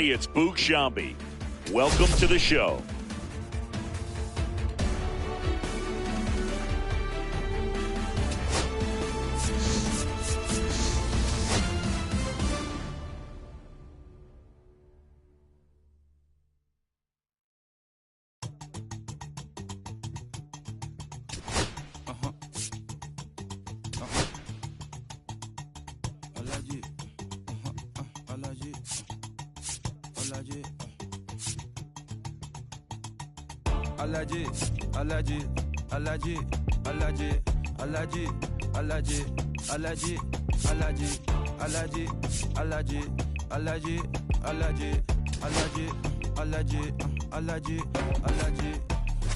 It's Boog Shambi. Welcome to the show.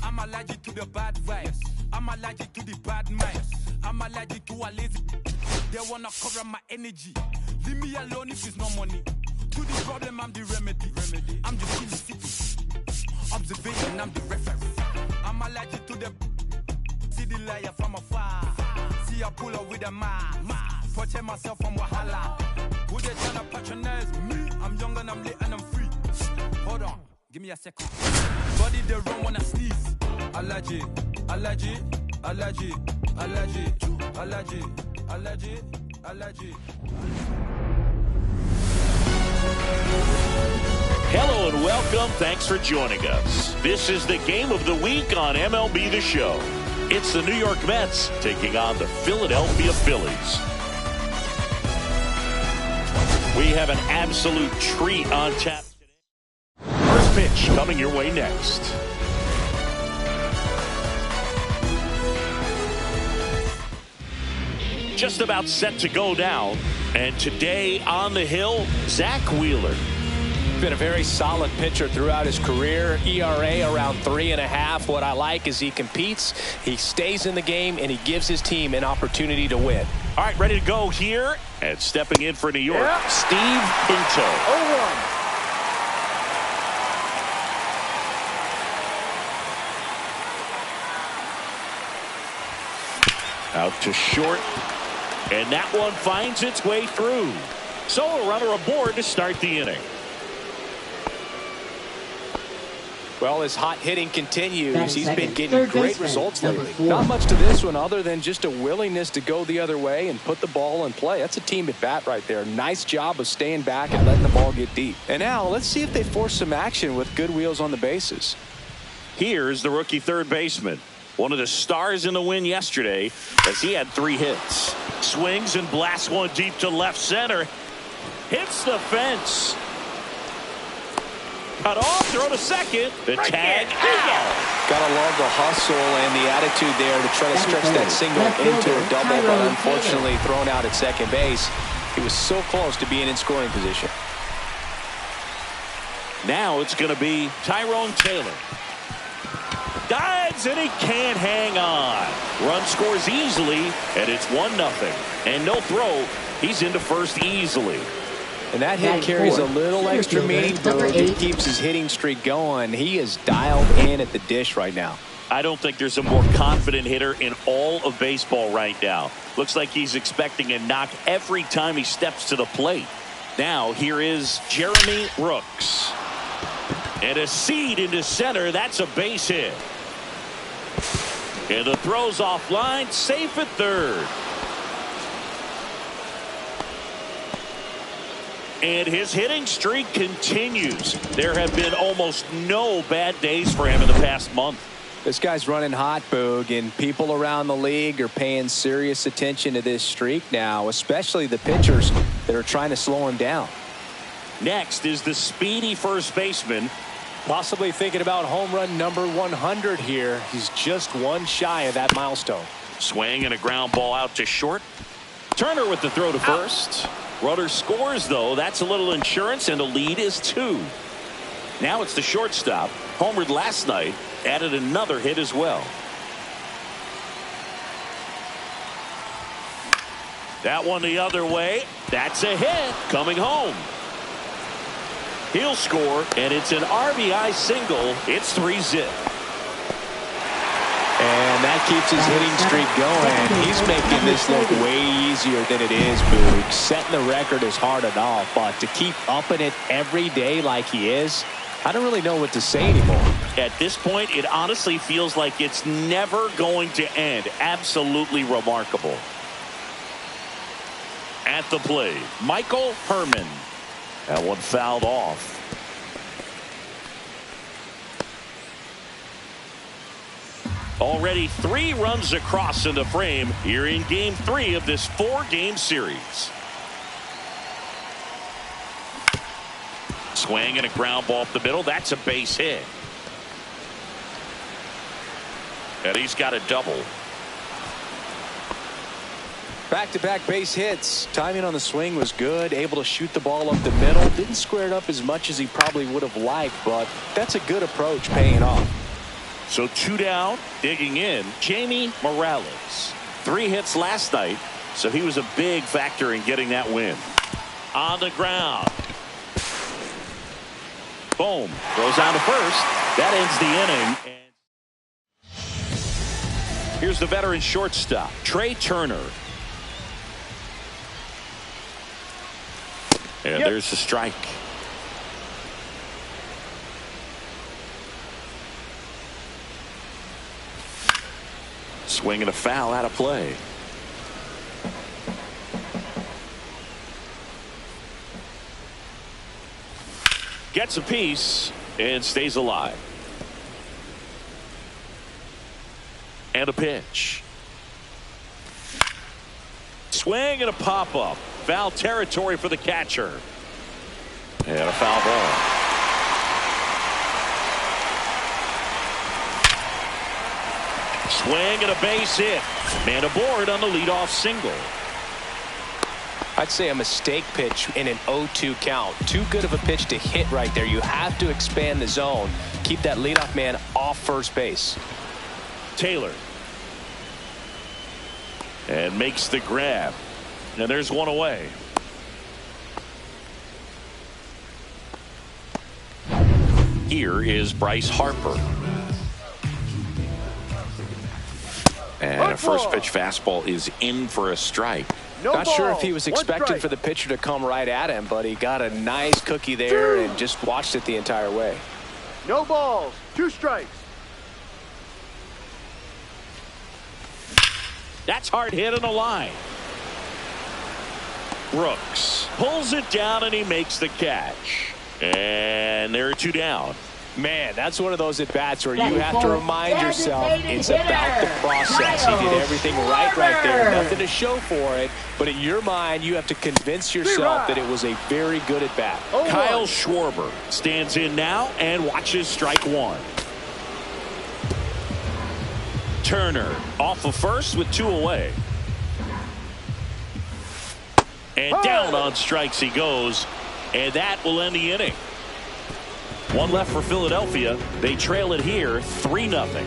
I'm allergic to the bad vibes. I'm allergic to the bad minds. I'm allergic to a lazy. They wanna cover my energy. Leave me alone if it's no money. To the problem, I'm the remedy. I'm just in the city. Observation, I'm the referee. I'm allergic to the. See the liar from afar. See I pull up with a mask. Protect myself from Wahala. Who they tryna patronize me? I'm young and I'm lit and I'm free. Hold on, give me a second. Body they run when I sneeze. Allergy, allergy, allergy, allergy, allergy, allergy, allergy. Hello and welcome. Thanks for joining us. This is the game of the week on MLB The Show. It's the New York Mets taking on the Philadelphia Phillies. We have an absolute treat on tap today. First pitch coming your way next. Just about set to go down. And today on the hill, Zach Wheeler. Been a very solid pitcher throughout his career. ERA around 3.5. What I like is he competes, he stays in the game, and he gives his team an opportunity to win. All right, ready to go here. And stepping in for New York, Steve Pinto. 0-1. Out to short. And that one finds its way through. So a runner aboard to start the inning. Well, his hot hitting continues. He's been getting great results lately. Not much to this one other than just a willingness to go the other way and put the ball in play. That's a team at bat right there. Nice job of staying back and letting the ball get deep. And now let's see if they force some action with good wheels on the bases. Here's the rookie third baseman. One of the stars in the win yesterday as he had 3 hits. Swings and blasts one deep to left center. Hits the fence. Cut off, throw to second. The tag out. Gotta love the hustle and the attitude there to try to stretch that single into a double, but unfortunately thrown out at second base. He was so close to being in scoring position. Now it's going to be Tyrone Taylor. Dives and he can't hang on. Run scores easily and it's 1-0. And no throw. He's into first easily. And that hit carries a little extra meaning, but it keeps his hitting streak going. He is dialed in at the dish right now. I don't think there's a more confident hitter in all of baseball right now. Looks like he's expecting a knock every time he steps to the plate. Now here is Jeremy Brooks. And a seed into center. That's a base hit. And the throw's offline. Safe at third. And his hitting streak continues. There have been almost no bad days for him in the past month. This guy's running hot, Boog, and people around the league are paying serious attention to this streak now, especially the pitchers that are trying to slow him down. Next is the speedy first baseman. Possibly thinking about home run number 100 here. He's just one shy of that milestone. Swing and a ground ball out to short. Turner with the throw to first. Rudder scores, though. That's a little insurance, and the lead is 2. Now it's the shortstop. Homered last night. Added another hit as well. That one the other way. That's a hit. Coming home. He'll score, and it's an RBI single. It's 3-zip. And and that keeps his hitting streak going. He's making this look way easier than it is, Boog. Setting the record is hard enough, but to keep upping it every day like he is, I don't really know what to say anymore. At this point, it honestly feels like it's never going to end. Absolutely remarkable. At the plate, Michael Herman. That one fouled off. Already 3 runs across in the frame here in Game 3 of this 4-game series. Swing and a ground ball up the middle. That's a base hit. And he's got a double. Back-to-back base hits. Timing on the swing was good. Able to shoot the ball up the middle. Didn't square it up as much as he probably would have liked, but that's a good approach paying off. So 2 down, digging in, Jamie Morales. 3 hits last night, so he was a big factor in getting that win. On the ground. Boom. Goes down to first. That ends the inning. And here's the veteran shortstop, Trey Turner. And there's the strike. Swing and a foul out of play. Gets a piece and stays alive. And a pitch. Swing and a pop-up. Foul territory for the catcher. And a foul ball. Swing and a base hit. Man aboard on the leadoff single. I'd say a mistake pitch in an 0-2 count. Too good of a pitch to hit right there. You have to expand the zone. Keep that leadoff man off first base. Taylor. And makes the grab. And there's one away. Here is Bryce Harper. And a first pitch fastball is in for a strike. Not sure if he was expecting for the pitcher to come right at him, but he got a nice cookie there and just watched it the entire way. No balls, 2 strikes. That's hard hit on the line. Brooks pulls it down and he makes the catch. And there are 2 down. Man, that's one of those at-bats where you have to remind yourself it's about the process. He did everything right there. Nothing to show for it, but in your mind, you have to convince yourself that it was a very good at-bat. Kyle Schwarber stands in now and watches strike 1. Turner off of first with 2 away. And down on strikes he goes, and that will end the inning. 1 left for Philadelphia. They trail it here 3-0.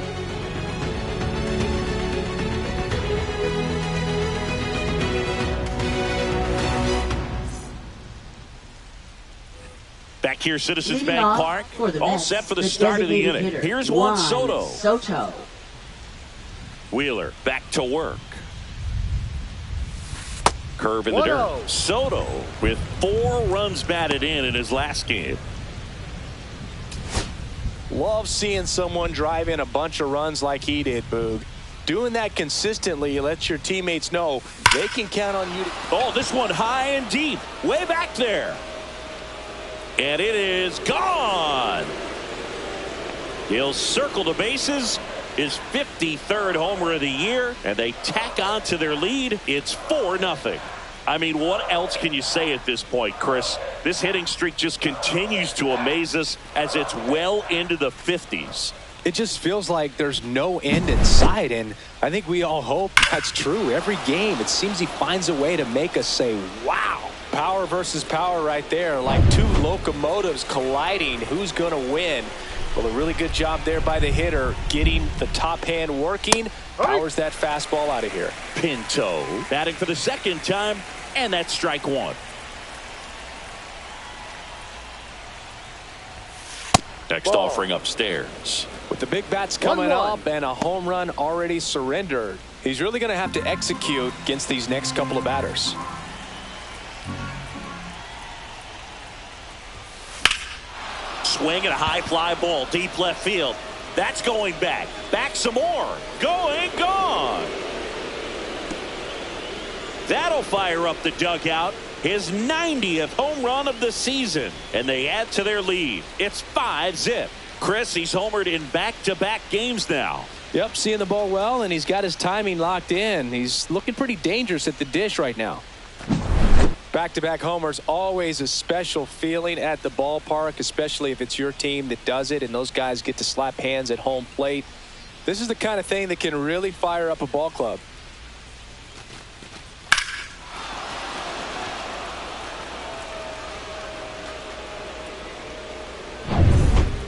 Back here, Citizens Bank Park, all set for the start of the inning. Here's Juan Soto. Wheeler back to work. Curve in the dirt. Soto with 4 runs batted in his last game. Love seeing someone drive in a bunch of runs like he did, Boog. Doing that consistently lets your teammates know they can count on you. Oh, this one high and deep, way back there. And it is gone. He'll circle the bases. His 53rd homer of the year, and they tack on to their lead. It's 4-0. I mean, what else can you say at this point, Chris? This hitting streak just continues to amaze us as it's well into the 50s. It just feels like there's no end in sight, and I think we all hope that's true. Every game, it seems he finds a way to make us say, wow. Power versus power right there, like 2 locomotives colliding. Who's going to win? Well, a really good job there by the hitter, getting the top hand working. Powers that fastball out of here. Pinto batting for the 2nd time, and that's strike 1. Next offering upstairs. With the big bats coming 1-1. up and a home run already surrendered, he's really going to have to execute against these next couple of batters. Swing and a high fly ball deep left field. That's going back. Back some more. Going, gone. That'll fire up the dugout. His 90th home run of the season. And they add to their lead. It's 5-zip. Chris, he's homered in back-to-back games now. Yep, seeing the ball well, and he's got his timing locked in. He's looking pretty dangerous at the dish right now. Back-to-back homers, always a special feeling at the ballpark, especially if it's your team that does it and those guys get to slap hands at home plate. This is the kind of thing that can really fire up a ball club.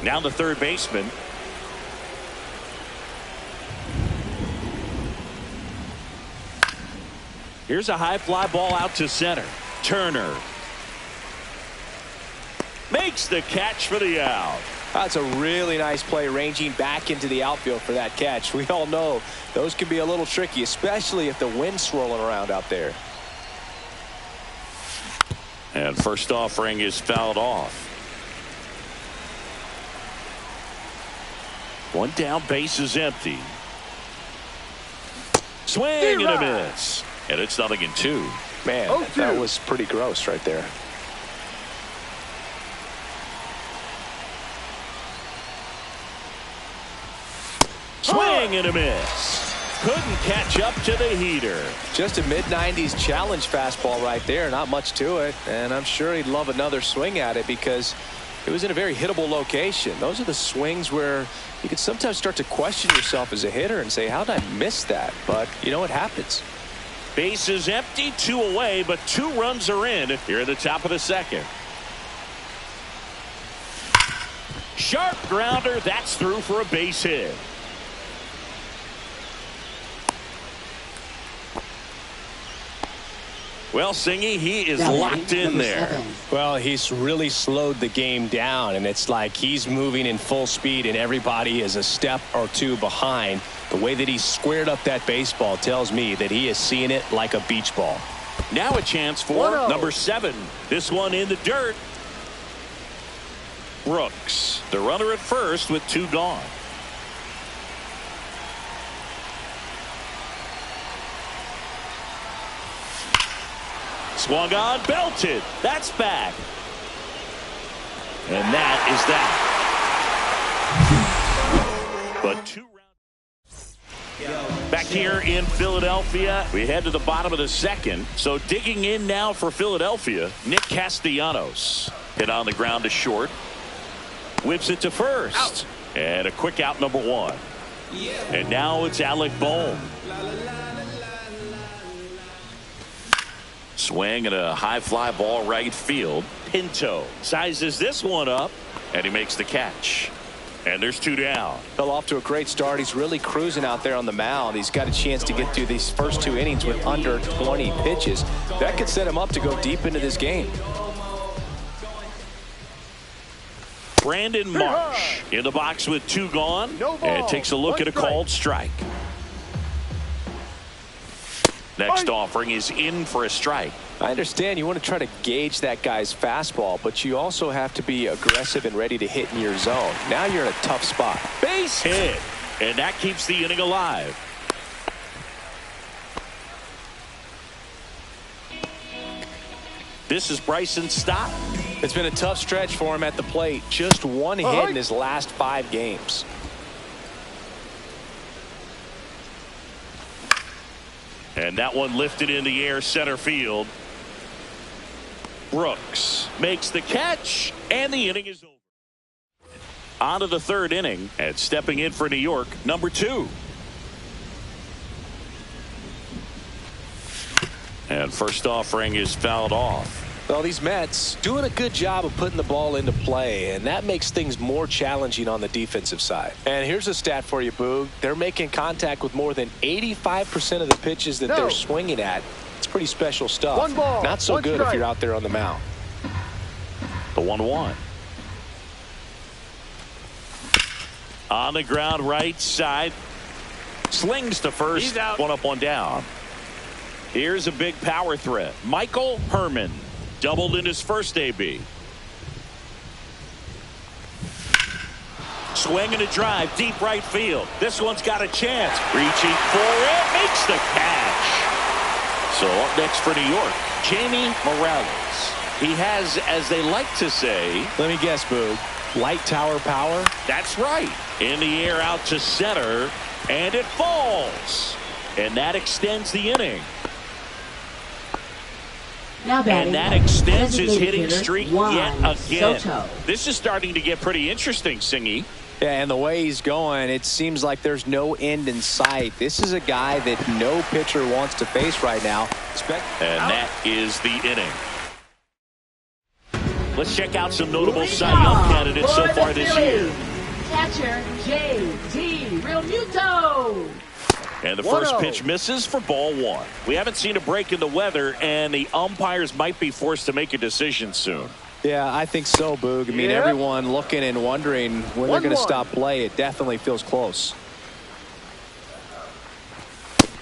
Now the third baseman. Here's a high fly ball out to center. Turner makes the catch for the out. That's a really nice play, ranging back into the outfield for that catch. We all know those can be a little tricky, especially if the wind's swirling around out there. And first offering is fouled off. One down, base is empty. Swing and a miss. And it's 0-2. Man, that was pretty gross right there. Swing and a miss. Couldn't catch up to the heater. Just a mid-90s challenge fastball right there. Not much to it. And I'm sure he'd love another swing at it because it was in a very hittable location. Those are the swings where you can sometimes start to question yourself as a hitter and say, how did I miss that? But, you know, it happens. Base is empty, 2 away, but 2 runs are in here at the top of the second. Sharp grounder. That's through for a base hit. Well, Singy, he is locked in there. Well, he's really slowed the game down, and it's like he's moving in full speed, and everybody is a step or two behind. The way that he squared up that baseball tells me that he is seeing it like a beach ball. Now a chance for 1-0. number 7. This one in the dirt. Brooks, the runner at first with 2 gone. Swung on, belted. That's back. And that is that. But 2 rounds. Back here in Philadelphia, we head to the bottom of the second. So digging in now for Philadelphia, Nick Castellanos. Hit on the ground to short. Whips it to first. Out. And a quick out, number 1. And now it's Alec Bohm. Swing and a high fly ball right field. Pinto sizes this one up, and he makes the catch. And there's 2 down. Fell off to a great start. He's really cruising out there on the mound. He's got a chance to get through these first 2 innings with under 20 pitches. That could set him up to go deep into this game. Brandon Marsh in the box with 2 gone. And takes a look at a called strike. Next offering is in for a strike. I understand you want to try to gauge that guy's fastball, but you also have to be aggressive and ready to hit in your zone. Now you're in a tough spot. Base hit. And that keeps the inning alive. This is Bryson Stott. It's been a tough stretch for him at the plate. Just 1 hit in his last 5 games. And that one lifted in the air center field. Brooks makes the catch, and the inning is over. On to the 3rd inning, and stepping in for New York, number 2. And first offering is fouled off. Well, these Mets doing a good job of putting the ball into play, and that makes things more challenging on the defensive side. And here's a stat for you, Boog. They're making contact with more than 85% of the pitches that they're swinging at. It's pretty special stuff. 1 ball, Not so 1 good strike. if you're out there on the mound. The 1-1. On the ground right side. Slings to first. He's out. One up, one down. Here's a big power threat. Michael Herman doubled in his first AB. Swing and a drive, deep right field. This one's got a chance. Reaching for it, makes the catch. So up next for New York, Jamie Morales. He has, as they like to say, let me guess, Boog, light tower power? That's right. In the air out to center, and it falls. And that extends the inning. Now and that extends his hitting streak yet again. Soto. This is starting to get pretty interesting, Singy. Yeah, and the way he's going, it seems like there's no end in sight. This is a guy that no pitcher wants to face right now. And that is the inning. Let's check out some notable Cy Young candidates so far this year. Catcher J.D. Realmuto. And the first pitch misses for ball one. We haven't seen a break in the weather, and the umpires might be forced to make a decision soon. Yeah, I think so, Boog. I mean, everyone looking and wondering when they're going to stop play. It definitely feels close.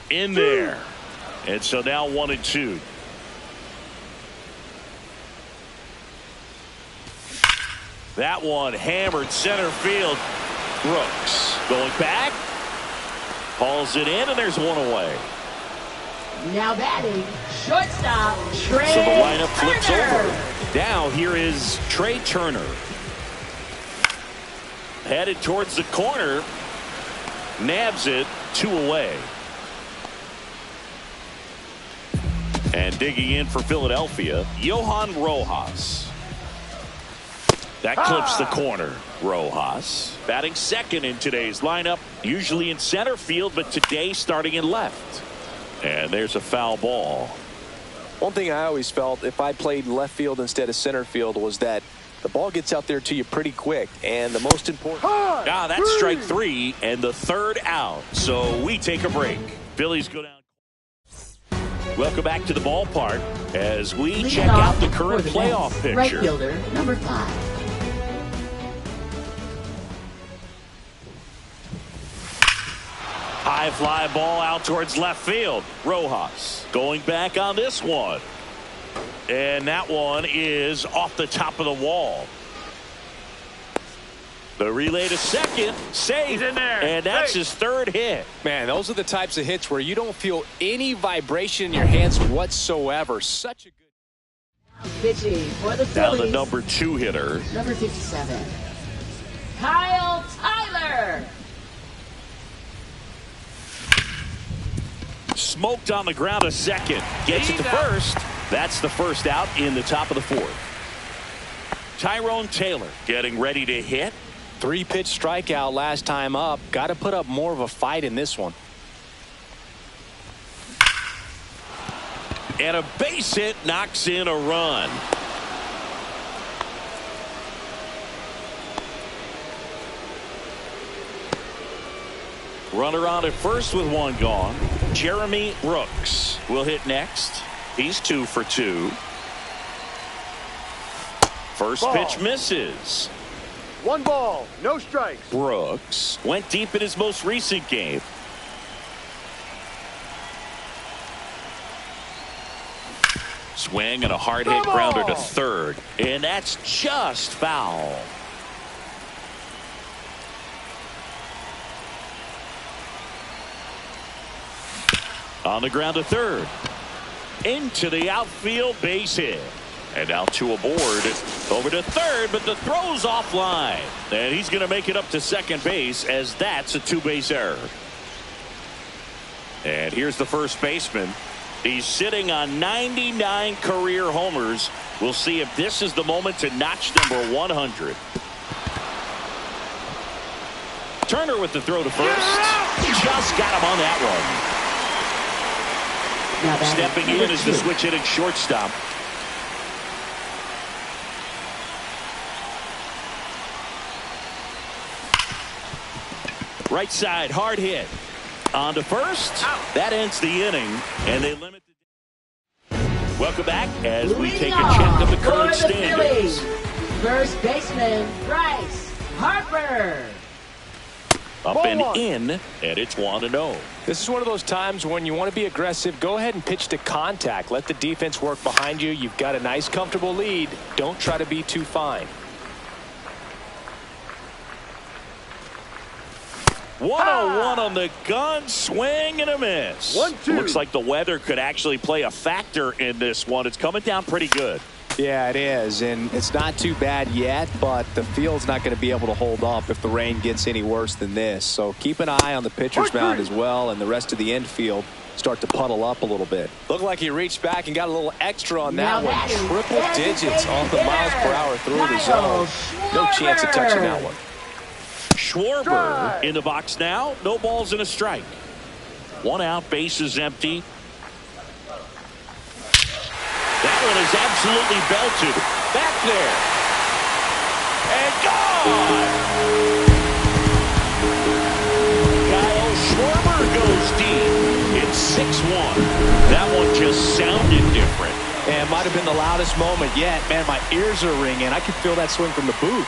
In there. And so now 1-2. That one hammered center field. Brooks going back. Hauls it in, and there's one away. Now batting, shortstop, Trey So the lineup flips Turner. over. Now here is Trey Turner. Headed towards the corner. Nabs it, 2 away. And digging in for Philadelphia, Johan Rojas. That clips the corner. Rojas batting second in today's lineup, usually in center field, but today starting in left. And there's a foul ball. One thing I always felt if I played left field instead of center field was that the ball gets out there to you pretty quick. And the most important. That's strike 3 and the third out. So we take a break. Phillies go down. Welcome back to the ballpark as we check out the current playoff picture. Right fielder, number 5. High fly ball out towards left field. Rojas going back on this one. And that one is off the top of the wall. The relay to second. Safe. He's in there. And that's his third hit. Man, those are the types of hits where you don't feel any vibration in your hands whatsoever. Such a good. Pitching for the Now Phillies. the number 2 hitter. Number 57. Kyle Tyler. Smoked on the ground to second. Gets it to first. That's the first out in the top of the 4th. Tyrone Taylor getting ready to hit. 3-pitch strikeout last time up. Got to put up more of a fight in this one. And a base hit knocks in a run. Runner on at first with 1 gone. Jeremy Brooks will hit next. He's 2 for 2. First pitch misses. 1 ball, no strikes. Brooks went deep in his most recent game. Swing and a hard hit grounder to third. And that's just foul. On the ground to third. Into the outfield, base hit. And now 2 aboard. Over to third, but the throw's offline. And he's going to make it up to second base as that's a 2-base error. And here's the first baseman. He's sitting on 99 career homers. We'll see if this is the moment to notch number 100. Turner with the throw to first. Just got him on that one. Stepping in is the switch hitting shortstop. Right side, hard hit. On to first. That ends the inning, and they limit the. Welcome back as we take a check of the current standings. First baseman Bryce Harper. Up and in, and it's 1-0. This is one of those times when you want to be aggressive. Go ahead and pitch to contact. Let the defense work behind you. You've got a nice, comfortable lead. Don't try to be too fine. 1-0-1 on the gun, swing and a miss. 1-2. Looks like the weather could actually play a factor in this one. It's coming down pretty good. Yeah, it is, and it's not too bad yet, but the field's not going to be able to hold up if the rain gets any worse than this. So keep an eye on the pitcher's mound as well, and the rest of the infield start to puddle up a little bit. Looked like he reached back and got a little extra on that one. Triple digits on the miles per hour through the zone. No chance of touching that one. Schwarber in the box now. No balls and a strike. 1 out, bases empty. That one is absolutely belted. Back there. And gone! Kyle Schwarber goes deep. It's 6-1. That one just sounded different. And might have been the loudest moment yet. Man, my ears are ringing. I can feel that swing from the booth.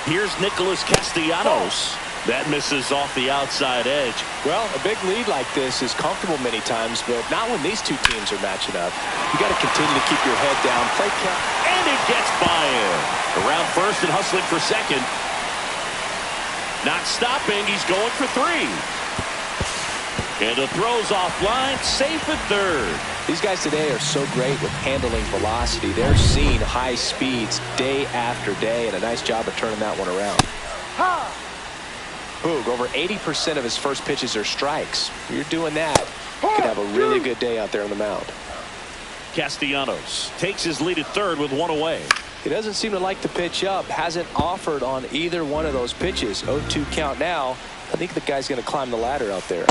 Here's Nicholas Castellanos. That misses off the outside edge. Well, a big lead like this is comfortable many times, but not when these two teams are matching up. You got to continue to keep your head down. Play count. And it gets by him. Around first and hustling for second. Not stopping. He's going for 3. And the throw's offline. Safe at third. These guys today are so great with handling velocity. They're seeing high speeds day after day, and a nice job of turning that one around. Boog, over 80% of his first pitches are strikes. If you're doing that, you could have a really good day out there on the mound. Castellanos takes his lead at third with 1 away. He doesn't seem to like to pitch up. Hasn't offered on either one of those pitches. 0-2 count now. I think the guy's going to climb the ladder out there.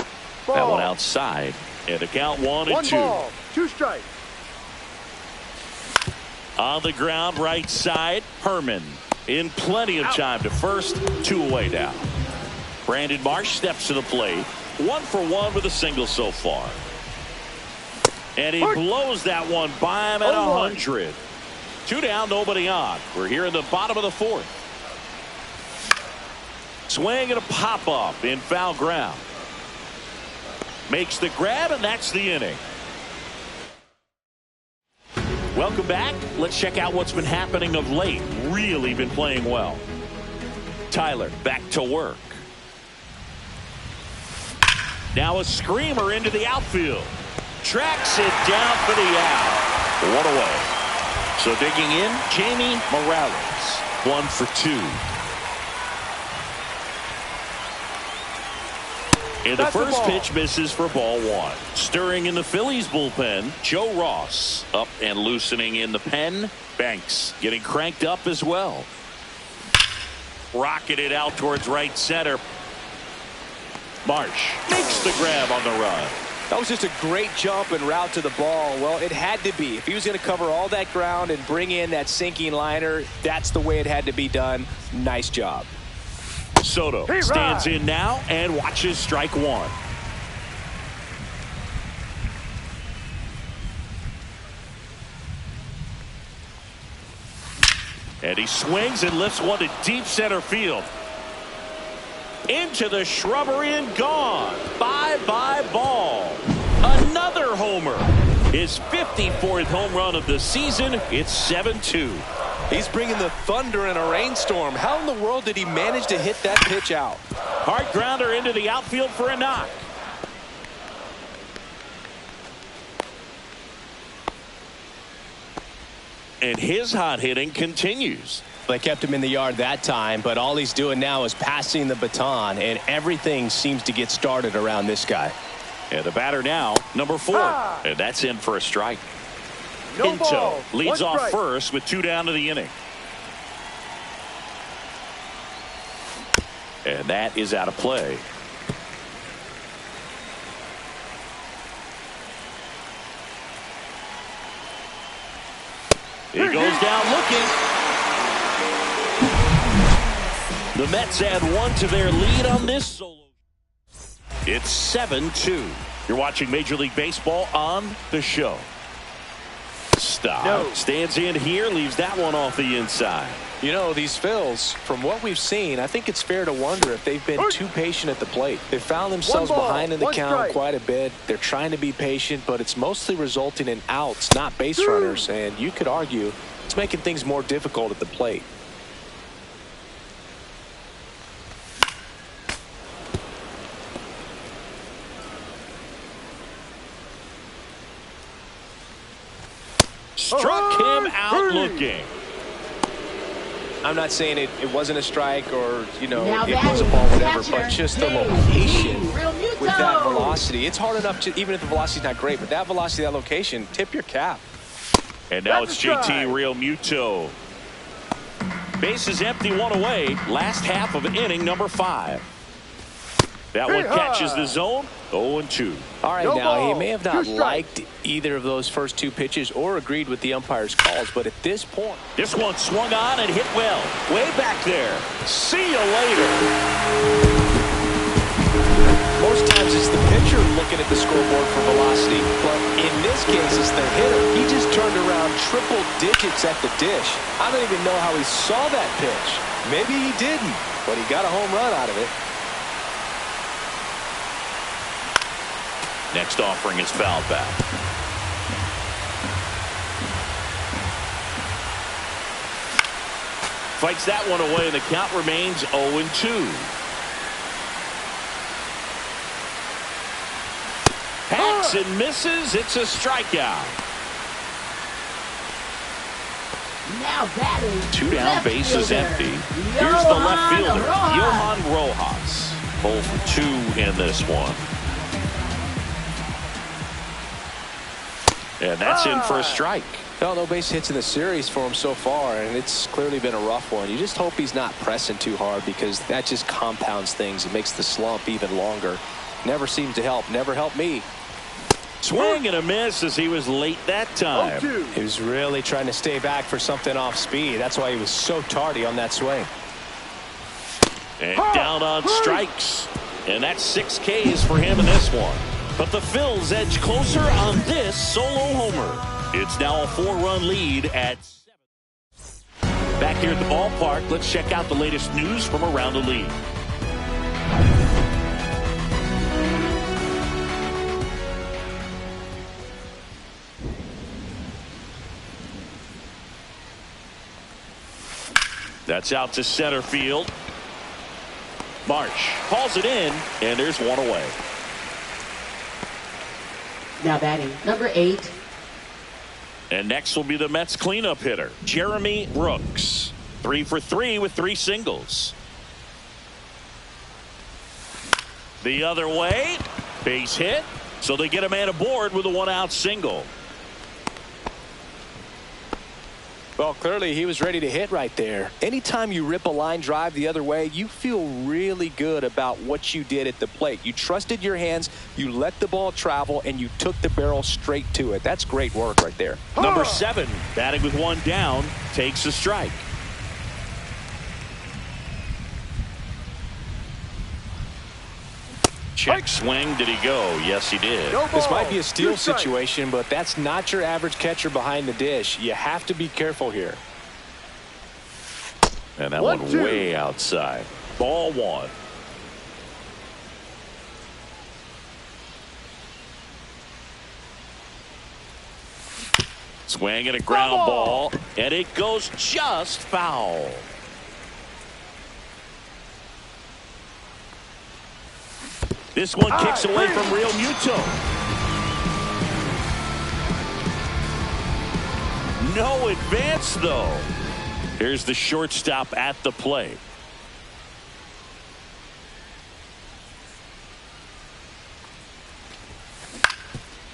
That one outside. And the count 1-2. 1 ball, 2 strikes. On the ground, right side, Herman. In plenty of time to first. 2 away now. Brandon Marsh steps to the plate. 1 for 1 with a single so far. And he blows that one by him at 100. 2 down, nobody on. We're here in the bottom of the 4th. Swing and a pop-up in foul ground. Makes the grab, and that's the inning. Welcome back. Let's check out what's been happening of late. Really been playing well. Tyler back to work. Now a screamer into the outfield. Tracks it down for the out. 1 away. So digging in, Jamie Morales. 1 for 2. And the first pitch misses for ball 1. Stirring in the Phillies bullpen, Joe Ross. Up and loosening in the pen. Banks getting cranked up as well. Rocketed out towards right center. Marsh makes the grab on the run. That was just a great jump and route to the ball. Well, it had to be. If he was going to cover all that ground and bring in that sinking liner, that's the way it had to be done. Nice job. Soto stands in now and watches strike 1. And he swings and lifts one to deep center field. Into the shrubbery and gone. Bye-bye ball. Another homer. His 54th home run of the season. It's 7-2. He's bringing the thunder in a rainstorm. How in the world did he manage to hit that pitch out? Hard grounder into the outfield for a knock. And his hot hitting continues. They kept him in the yard that time, but all he's doing now is passing the baton, and everything seems to get started around this guy. And the batter now, number 4. And that's in for a strike. No Pinto ball, leads 1 off strike. first with 2 down to the inning. And that is out of play. He goes down looking. The Mets add 1 to their lead on this solo. It's 7-2. You're watching Major League Baseball on the show. Stop. No. Stands in here, leaves that one off the inside. You know, these Phils, from what we've seen, I think it's fair to wonder if they've been too patient at the plate. They've found themselves behind in the count quite a bit. They're trying to be patient, but it's mostly resulting in outs, not base runners. And you could argue it's making things more difficult at the plate. Struck him out looking. I'm not saying it wasn't a strike or, you know, Now it was a ball, whatever, but just the Hey, location Real Muto. with that velocity. It's hard enough to, even if the velocity's not great, but that velocity, that location, tip your cap. And now That's it's a JT strike. Real Muto. Base is empty, one away. Last half of inning number 5. That one catches the zone. 0-2. All right, No now he ball. may have not 2 strikes. liked either of those first 2 pitches or agreed with the umpire's calls, but at this point, This one swung on and hit well. Way back there. See you later. most times it's the pitcher looking at the scoreboard for velocity, but in this case it's the hitter. He just turned around triple digits at the dish. I don't even know how he saw that pitch. Maybe he didn't, but he got a home run out of it. Next offering is fouled back. Fights that one away, and the count remains 0-2. Hacks and misses. It's a strikeout. Now batting. 2 down, left base is fielder, empty. Here's the left fielder, Rojas. Johan Rojas. 0 for 2 in this one. And that's in for a strike. Well, no base hits in the series for him so far, and it's clearly been a rough one. You just hope he's not pressing too hard, because that just compounds things. It makes the slump even longer. Never seems to help. Never helped me. Swing and a miss as he was late that time. 0-2. He was really trying to stay back for something off speed. That's why he was so tardy on that swing. And down on strikes. And that's 6 Ks for him in this one. But the Phils edge closer on this solo homer. It's now a 4-run lead at 7. Back here at the ballpark, let's check out the latest news from around the league. That's out to center field. Marsh hauls it in, and there's one away. Now batting, number 8. And next will be the Mets cleanup hitter, Jeremy Brooks. 3 for 3 with 3 singles. The other way, base hit, so they get a man aboard with a 1-out single. Well, clearly he was ready to hit right there. Anytime you rip a line drive the other way, you feel really good about what you did at the plate. You trusted your hands, you let the ball travel, and you took the barrel straight to it. That's great work right there. Number 7, batting with 1 down, takes a strike. Check swing. Did he go? Yes, he did. No This ball. might be a steal 2 strikes. situation, but that's not your average catcher behind the dish. You have to be careful here. And that 1-2. one way outside. Ball 1. Swing and a ground ball, and it goes just foul. This one kicks away from Real Muto. No advance, though. Here's the shortstop at the plate.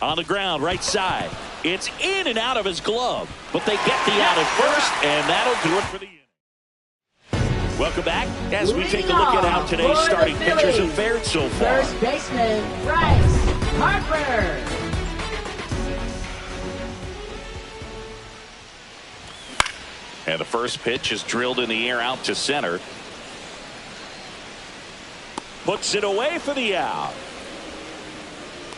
On the ground, right side. It's in and out of his glove, but they get the out at first, and that'll do it for the inning. Welcome back as we take a look at how today's starting pitchers have fared so far. First baseman, Bryce Harper. And the first pitch is drilled in the air out to center. Puts it away for the out.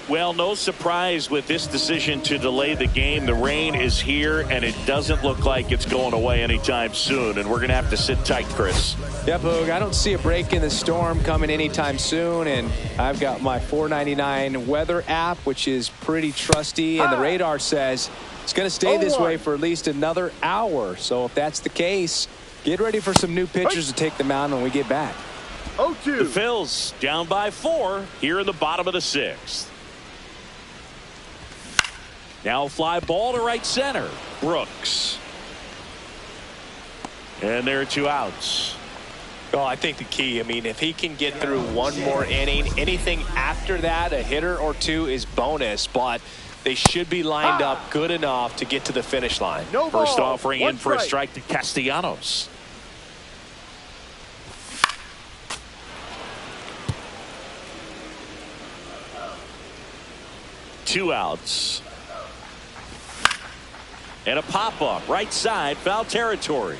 Well, no surprise with this decision to delay the game. The rain is here, and it doesn't look like it's going away anytime soon. And we're going to have to sit tight, Chris. Yep, Hoog, I don't see a break in the storm coming anytime soon. And I've got my $4.99 weather app, which is pretty trusty. And the radar says it's going to stay this way for at least another hour. So if that's the case, get ready for some new pitchers to take the mound when we get back. The Phils down by 4 here in the bottom of the 6th. Now a fly ball to right center. Brooks. And there are 2 outs. Well, I think the key, I mean, if he can get through one more inning, anything after that, a hitter or 2 is bonus, but they should be lined up good enough to get to the finish line. First offering in for a strike to Castellanos. Two outs. And a pop-up right side, foul territory.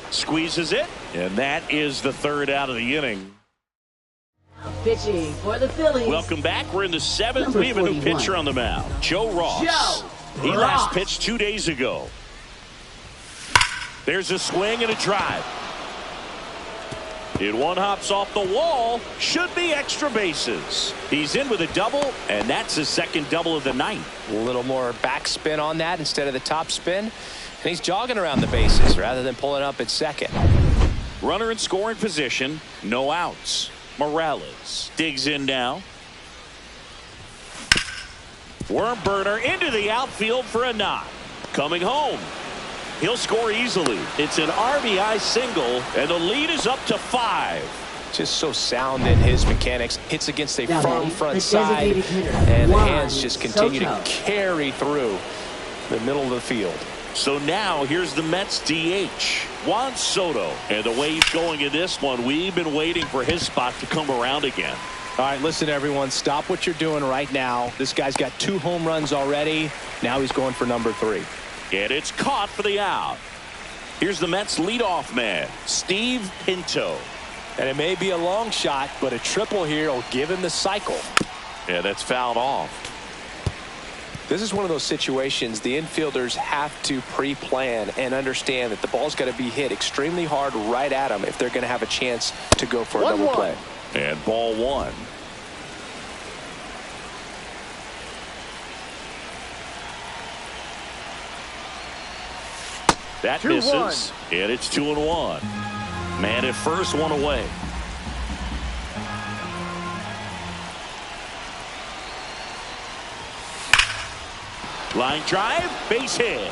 Squeezes it, and that is the 3rd out of the inning. Pitching for the Phillies. Welcome back. We're in the 7th. We have a new pitcher on the mound, Joe Ross. He last pitched 2 days ago. There's a swing and a drive. It one hops off the wall. Should be extra bases. He's in with a double, and that's his 2nd double of the night. A little more backspin on that instead of the top spin. And he's jogging around the bases rather than pulling up at 2nd. Runner in scoring position. No outs. Morales digs in now. Worm burner into the outfield for a knock. Coming home. He'll score easily. It's an RBI single, and the lead is up to 5. Just so sound in his mechanics. Hits against a firm front side, and the hands just continue to carry through the middle of the field. So now here's the Mets DH, Juan Soto. And the way he's going in this one, we've been waiting for his spot to come around again. All right, listen, everyone. Stop what you're doing right now. This guy's got 2 home runs already. Now he's going for number 3. And it's caught for the out. Here's the Mets leadoff man, Steve Pinto. And it may be a long shot, but a triple here will give him the cycle. Yeah, that's fouled off. This is one of those situations the infielders have to pre-plan and understand that the ball's got to be hit extremely hard right at them if they're going to have a chance to go for a double play. And ball 1. That misses, and it's 2-1. Man at first, 1 away. Line drive, base hit.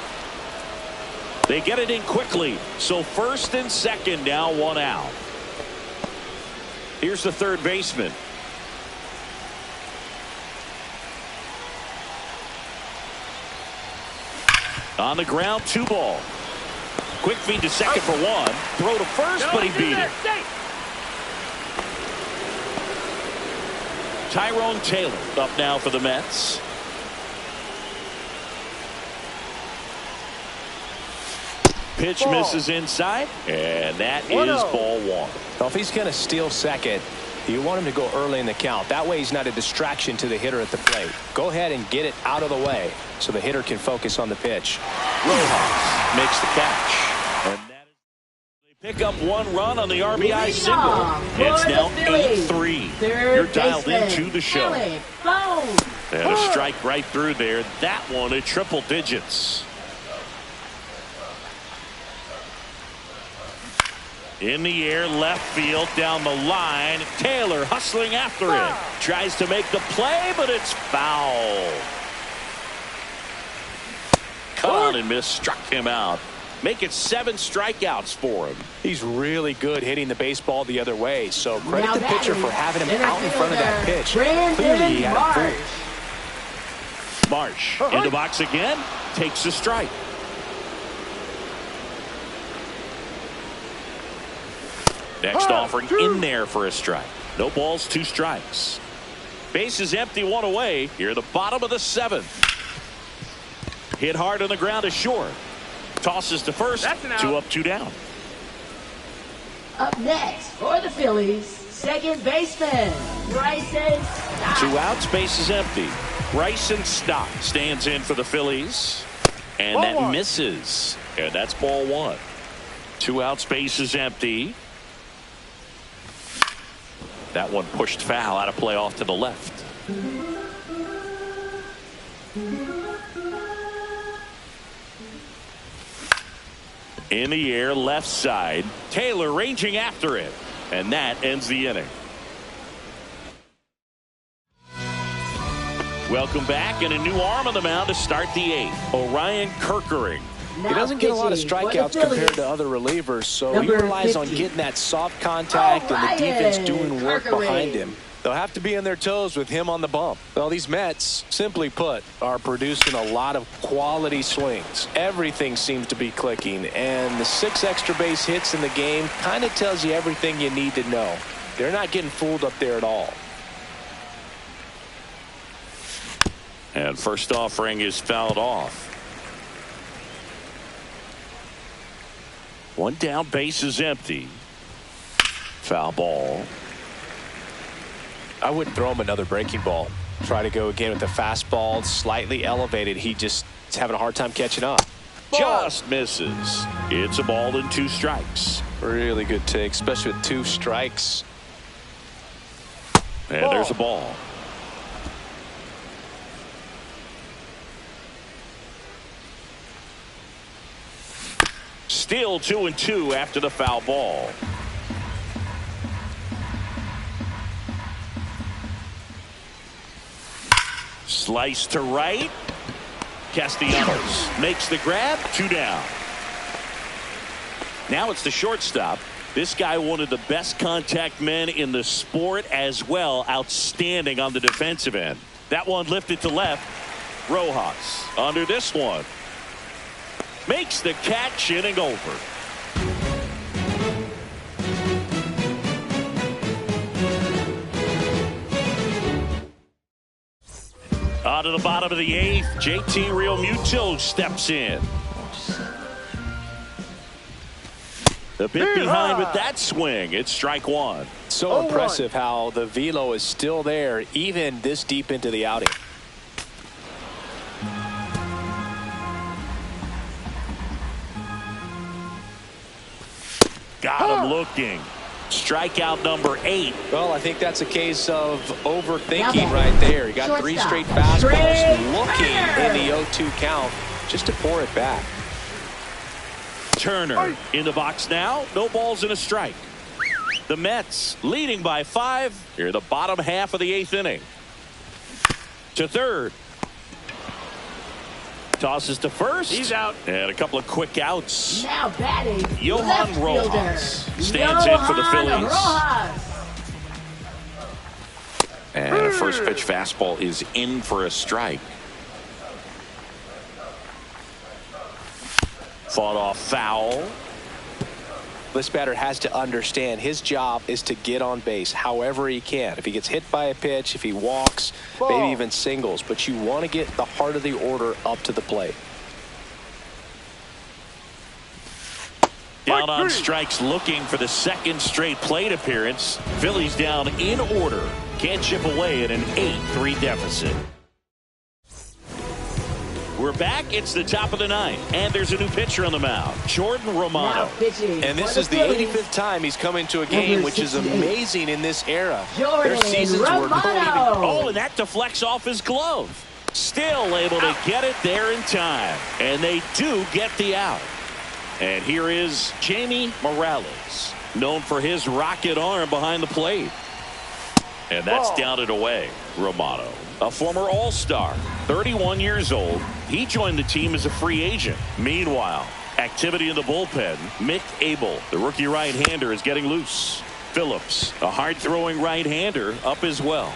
They get it in quickly, so 1st and 2nd now, 1 out. Here's the 3rd baseman. On the ground, 2 ball. Quick feed to 2nd for 1. Throw to 1st, but he beat it. Tyrone Taylor up now for the Mets. Pitch misses inside, and that is ball 1. Well, if he's going to steal 2nd, you want him to go early in the count. That way he's not a distraction to the hitter at the plate. Go ahead and get it out of the way so the hitter can focus on the pitch. Rojas makes the catch. And that is, they pick up 1 run on the RBI single. It's now 8-3. You're dialed into the show. And a strike right through there. That one at triple digits. In the air, left field, down the line. Taylor hustling after it. Tries to make the play, but it's foul. Cut on and miss, struck him out. Make it 7 strikeouts for him. He's really good hitting the baseball the other way. So credit the pitcher for having him out in front of that pitch. Clearly he had it fooled. Marsh in the box again. Takes a strike. Next offering in there for a strike. No balls, 2 strikes. Base is empty, 1 away. Here at the bottom of the 7th. Hit hard on the ground is short. Tosses to first. 2 up, 2 down. Up next for the Phillies, 2nd baseman, Bryson 2 outs, base is empty. Bryson Stott stands in for the Phillies. And Ball that one. misses. And that's ball 1. 2 outs, base is empty. That one pushed foul out of play off to the left. In the air, left side. Taylor ranging after it. And that ends the inning. Welcome back, and a new arm on the mound to start the 8th. Orion Kerkering. He doesn't get a lot of strikeouts compared to other relievers, so he relies on getting that soft contact and the defense doing work behind him. They'll have to be on their toes with him on the bump. Well, these Mets, simply put, are producing a lot of quality swings. Everything seems to be clicking, and the 6 extra base hits in the game kind of tells you everything you need to know. They're not getting fooled up there at all. And first offering is fouled off. 1 down, base is empty. Foul ball. I wouldn't throw him another breaking ball. Try to go again with the fastball, slightly elevated. He just is having a hard time catching up. Just misses. It's a ball and 2 strikes. Really good take, especially with 2 strikes. And there's a ball. Still 2-2 after the foul ball. Slice to right. Castellanos makes the grab. 2 down. Now it's the shortstop. This guy, one of the best contact men in the sport as well. Outstanding on the defensive end. That one lifted to left. Rojas under this one. Makes the catch, inning over. On to the bottom of the 8th, JT Realmuto steps in. A bit behind with that swing. It's strike 1. So impressive how the velo is still there even this deep into the outing. Got him looking. Strikeout number 8. Well, I think that's a case of overthinking right there. He got 3 straight fastballs looking in the 0-2 count just to pour it back. Turner in the box now. No balls and a strike. The Mets leading by 5 here in the bottom half of the 8th inning. To third. Tosses to first. He's out. And a couple of quick outs. Now batting. Johan Rojas stands in for the Phillies. Rojas. And a first pitch fastball is in for a strike. Fought off foul. This batter has to understand his job is to get on base however he can. If he gets hit by a pitch, if he walks, maybe even singles, but you want to get the heart of the order up to the plate. Down on strikes, looking for the 2nd straight plate appearance. Phillies down in order. Can't chip away at an 8-3 deficit. We're back. It's the top of the 9th, and there's a new pitcher on the mound, Jordan Romano. And this is the 85th time he's come into a game, which is amazing in this era. Their seasons were not even. Oh, and that deflects off his glove. Still able to get it there in time, and they do get the out. And here is Jamie Morales, known for his rocket arm behind the plate. And that's down and away. Romano, a former All-Star, 31 years old. He joined the team as a free agent. Meanwhile, activity in the bullpen. Mick Abel, the rookie right-hander, is getting loose. Phillips, a hard-throwing right-hander, up as well.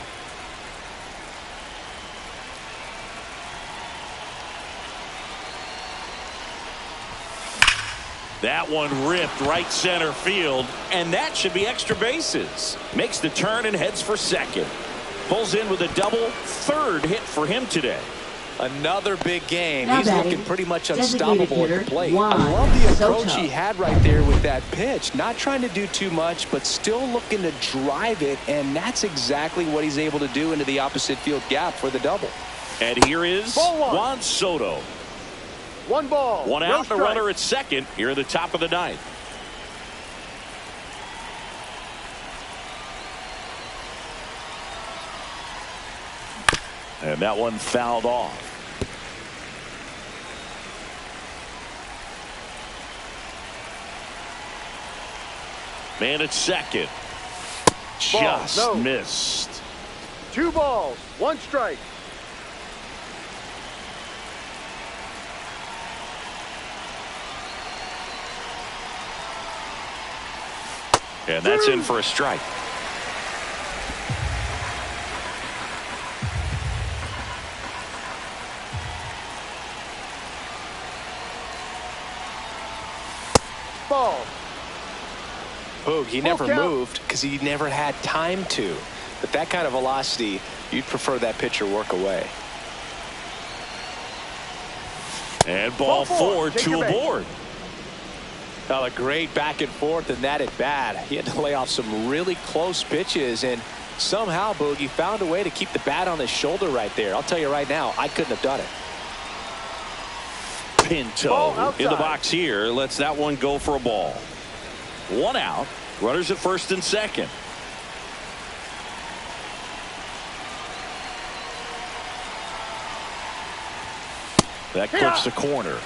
That one ripped right center field, and that should be extra bases. Makes the turn and heads for second. Pulls in with a double, 3rd hit for him today. Another big game. Now He's batting, looking pretty much designated unstoppable at hitter, the plate. Juan I love the approach Soto. he had right there with that pitch. Not trying to do too much, but still looking to drive it, and that's exactly what he's able to do into the opposite field gap for the double. And here is Juan Soto. 1 ball. One no out, and a strike. runner at second here at the top of the ninth. And that one fouled off. Man at second. Just no. missed. 2 balls. 1 strike. And that's in for a strike. Ball. Boog, he never count. moved because he never had time to. But that kind of velocity, you'd prefer that pitcher work away. And ball 4, Take 2 your base. aboard. A great back and forth in that at bat. He had to lay off some really close pitches, and somehow, Boog, he found a way to keep the bat on his shoulder right there. I'll tell you right now, I couldn't have done it. Pinto in the box here lets that one go for a ball. 1 out. Runners at first and second. That clips the corner.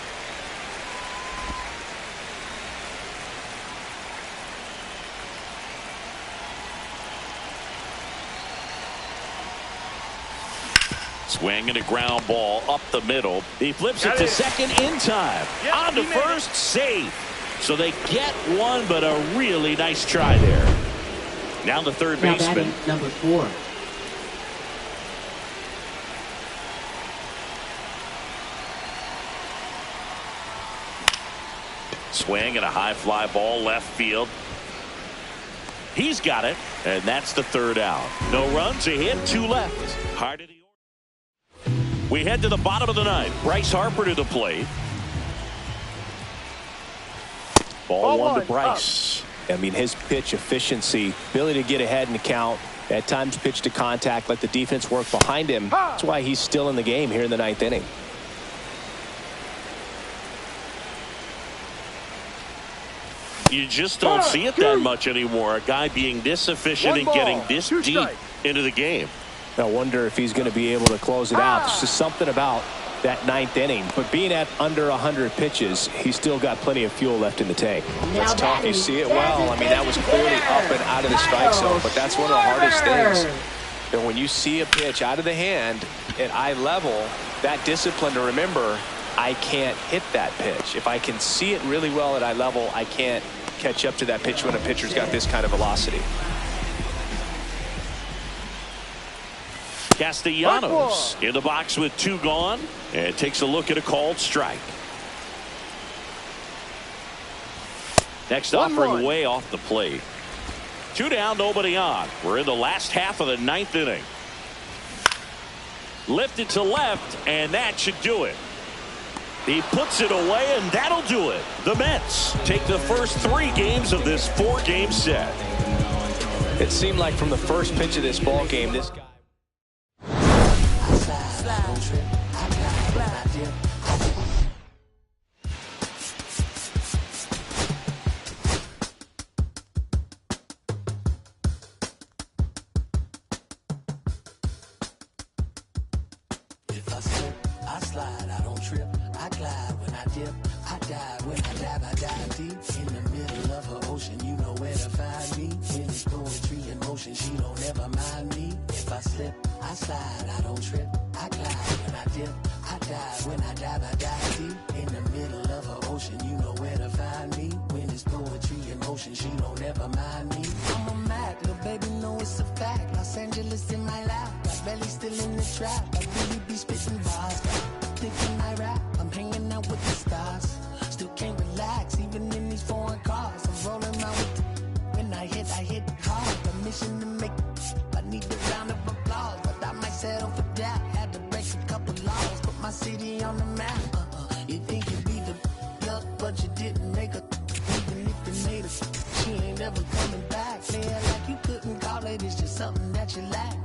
Swing and a ground ball up the middle. He flips it to second in time. On to first, safe. So they get one, but a really nice try there. Now the third baseman. Number 4. Swing and a high fly ball left field. He's got it, and that's the third out. No runs, a hit, 2 left. Heart of the order. We head to the bottom of the ninth. Bryce Harper to the plate. Ball 1 to Bryce. I mean, his pitch efficiency, ability to get ahead in the count, at times pitch to contact, let the defense work behind him. That's why he's still in the game here in the 9th inning. You just don't see it that much anymore. A guy being this efficient and getting this deep into the game. I wonder if he's going to be able to close it out. There's just something about that 9th inning. But being at under 100 pitches, he's still got plenty of fuel left in the tank. That's tough. You see it well. I mean, that was clearly up and out of the strike zone. But that's one of the hardest things. And when you see a pitch out of the hand at eye level, that discipline to remember, I can't hit that pitch. If I can see it really well at eye level, I can't catch up to that pitch when a pitcher's got this kind of velocity. Castellanos in the box with 2 gone, and takes a look at a called strike. Next offering way off the plate. 2 down, nobody on. We're in the last half of the 9th inning. Lifted to left, and that should do it. He puts it away, and that'll do it. The Mets take the first 3 games of this 4-game set. It seemed like from the first pitch of this ball game, this guy. If I slip, I slide, I don't trip. I glide when I dip. I dive when I dive, I dive deep. In the middle of her ocean, you know where to find me. When it's poetry in motion, she don't ever mind me. If I slip, I slide, I don't trip. I glide when I dip. I dive when I dive deep. In the middle of her ocean, you know where to find me. When it's poetry in motion, she don't ever mind me. I'm a Mac, little baby, know it's a fact. Los Angeles in my lap, my belly still in the trap. I really be spitting bars, thinking I rap. I'm hanging out with the stars, still can't relax, even in these foreign cars. I'm rolling around with when I hit hard. The mission to make, I need a round of applause, but I might settle for that. Had to break a couple laws, but my city on the map. You think you beat the up, but you didn't make a. Even if you made a, she ain't ever coming back. Man, like you couldn't call it, it's just something that you lack.